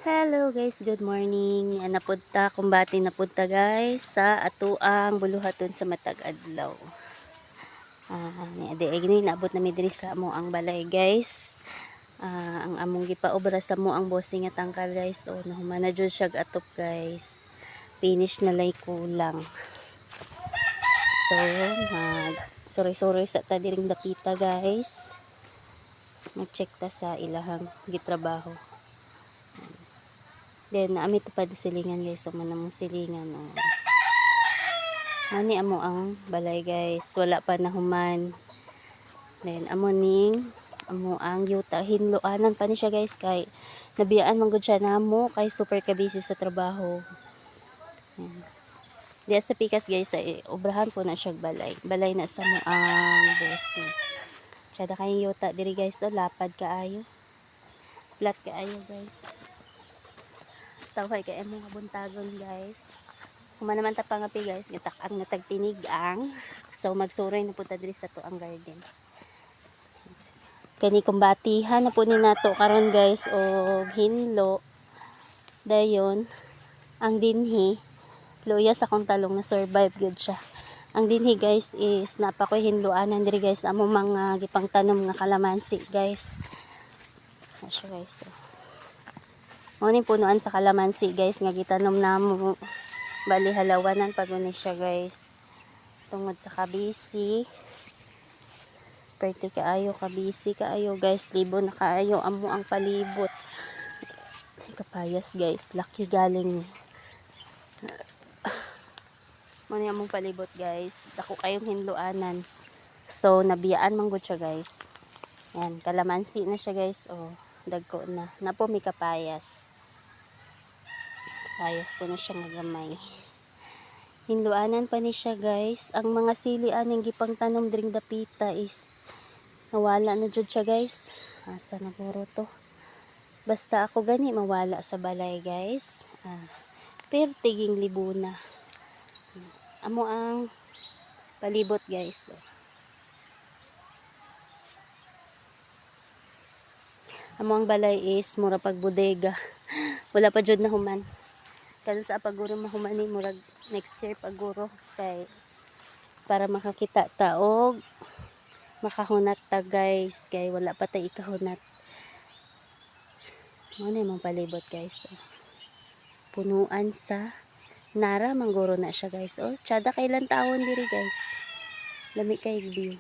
Hello guys, good morning. Napunta kumbati napunta guys sa atuang buluhaton sa matag adlaw. Ni adi ay gini naabot na mi diri sa amo ang balay guys. Ang among gipaobra sa mo ang bossing nga tangkal guys. O nahuman na jud siya atop guys. Finish na lay kulang. So, sorry sa ta diring dapita guys. Mag-check ta sa ilahang gitrabaho. Then, naami ito pa silingan guys. So, manamang silingan. Oh. Mani amo ang balay guys. Wala pa na human. Then, amo ang yuta. Hinloanan pa ni siya guys. Kay, nabiyaan manggod siya namo. Kay, super ka-busy sa trabaho. Diya sa pikas guys. Obrahan po na siya balay. Balay na sa mo ang bossy. Tsada kayong yuta diri guys. O, lapad kaayo. Flat kaayo guys. Tawag kay mo buntagon guys. Kuma naman ta pangapi guys, gitak ang natagtinig ang. So magsuroy na punta diri sa to ang garden. Kani kumbatihan na po ni nato karon guys og hinlo. Dayon ang dinhi luya sa kong talong na survive gyud siya. Ang dinhi guys is napakoy hinloanan diri guys amo mga gipangtanom nga kalamansi guys. Asya guys. So. Muni punuan sa kalamansi guys nga gitanom namo. Bali halawanan pag ni siya guys. Tungod sa kabisi. Perte kaayo kabisi kaayo guys. Libo na kaayo amo ang palibot. Kapayas guys. Laki galing. Muni among palibot guys. Dako kayong hinluanan. So nabiyaan manggod siya guys. Yan kalamansi na siya guys. Oh. Dagko na. Napo may kapayas. Kapayas po na siya magamay. Hinluanan pa ni siya guys. Ang mga sili aning gipang tanom dring dapita is nawala na jud siya guys. Asa na puro to. Basta ako gani mawala sa balay guys. Pero tiging libuna. Amo ang palibot guys. Amo ang balay is mura pag bodega. Wala pa jud na human. Kasi sa paguro mahumani murag next year paguro kay para makakita ta og makahunat ta guys kay wala pa tay ikahunat. Mo na mong palibot guys. Punuan sa nara mangguro na siya guys. Oh, tsada kailan taon diri guys. Lami kay view.